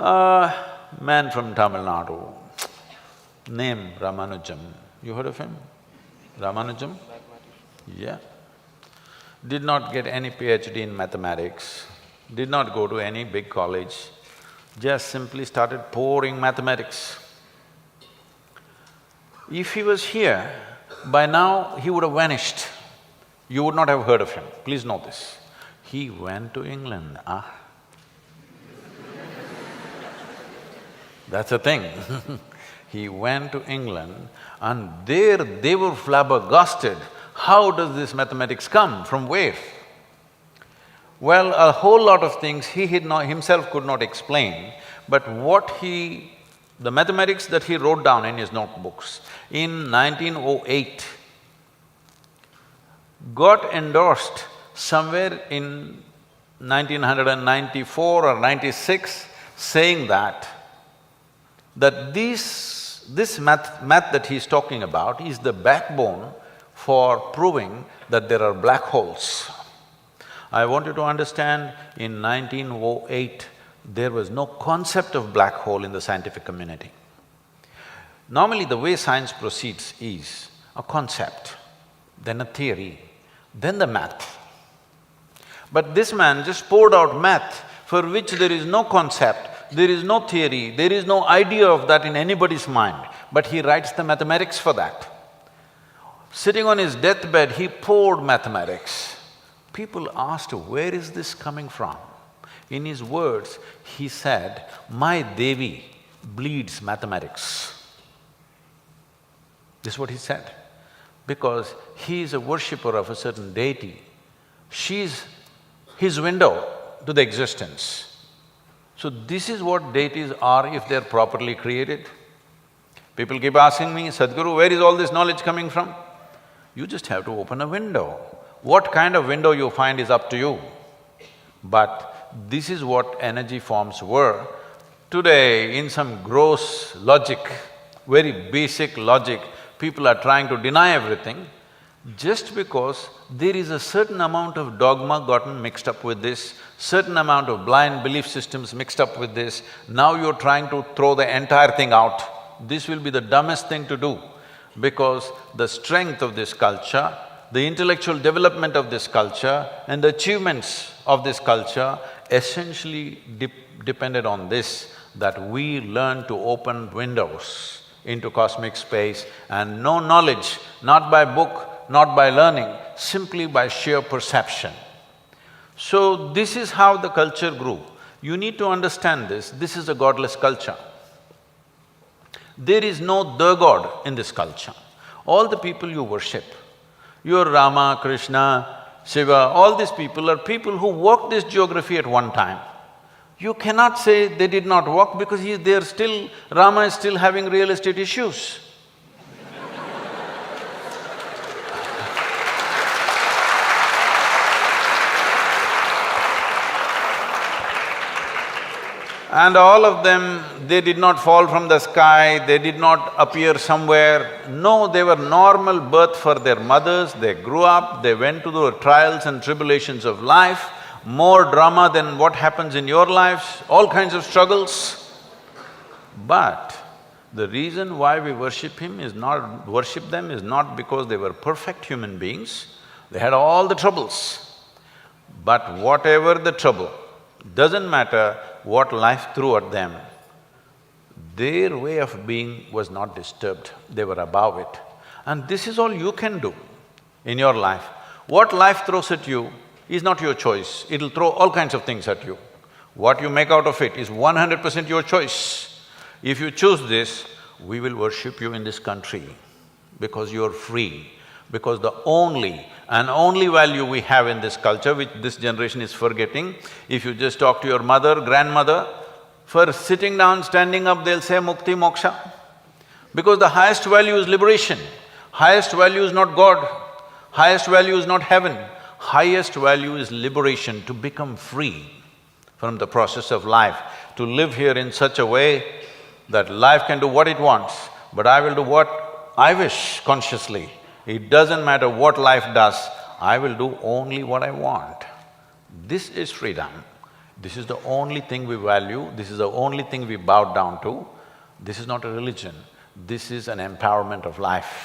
Man from Tamil Nadu, name Ramanujam. You heard of him? Ramanujam? Yeah. Did not get any PhD in mathematics, did not go to any big college, just simply started pouring mathematics. If he was here, by now he would have vanished. You would not have heard of him, please know this. He went to England, That's the thing He went to England and there they were flabbergasted. How does this mathematics come? From where? Well, a whole lot of things he himself could not explain, but the mathematics that he wrote down in his notebooks in 1908 got endorsed somewhere in 1994 or 96, saying that this math that he's talking about is the backbone for proving that there are black holes. I want you to understand, in 1908, there was no concept of black hole in the scientific community. Normally the way science proceeds is a concept, then a theory, then the math. But this man just poured out math for which there is no concept, there is no theory, there is no idea of that in anybody's mind, but he writes the mathematics for that. Sitting on his deathbed, he poured mathematics. People asked, where is this coming from? In his words, he said, my Devi bleeds mathematics. This is what he said, because he is a worshipper of a certain deity. She's his window to the existence. So this is what deities are if they're properly created. People keep asking me, Sadhguru, where is all this knowledge coming from? You just have to open a window. What kind of window you find is up to you. But this is what energy forms were. Today, in some gross logic, very basic logic, people are trying to deny everything just because there is a certain amount of dogma gotten mixed up with this, certain amount of blind belief systems mixed up with this. Now you're trying to throw the entire thing out. This will be the dumbest thing to do, because the strength of this culture, the intellectual development of this culture and the achievements of this culture essentially depended on this, that we learn to open windows into cosmic space and know knowledge, not by book, not by learning, simply by sheer perception. So this is how the culture grew. You need to understand this is a godless culture. There is no the God in this culture. All the people you worship, your Rama, Krishna, Shiva, all these people are people who walked this geography at one time. You cannot say they did not walk because Rama is still having real estate issues. And all of them, they did not fall from the sky, they did not appear somewhere. No, they were normal birth for their mothers, they grew up, they went to the trials and tribulations of life, more drama than what happens in your lives, all kinds of struggles. But the reason why we worship them is not because they were perfect human beings, they had all the troubles. But whatever the trouble, doesn't matter what life threw at them, their way of being was not disturbed, they were above it. And this is all you can do in your life. What life throws at you is not your choice, it'll throw all kinds of things at you. What you make out of it is 100% your choice. If you choose this, we will worship you in this country because you're free. Because the only value we have in this culture, which this generation is forgetting, if you just talk to your mother, grandmother, for sitting down, standing up, they'll say mukti, moksha. Because the highest value is liberation, highest value is not God, highest value is not heaven, highest value is liberation, to become free from the process of life, to live here in such a way that life can do what it wants, but I will do what I wish consciously. It doesn't matter what life does, I will do only what I want. This is freedom. This is the only thing we value, this is the only thing we bow down to. This is not a religion, this is an empowerment of life.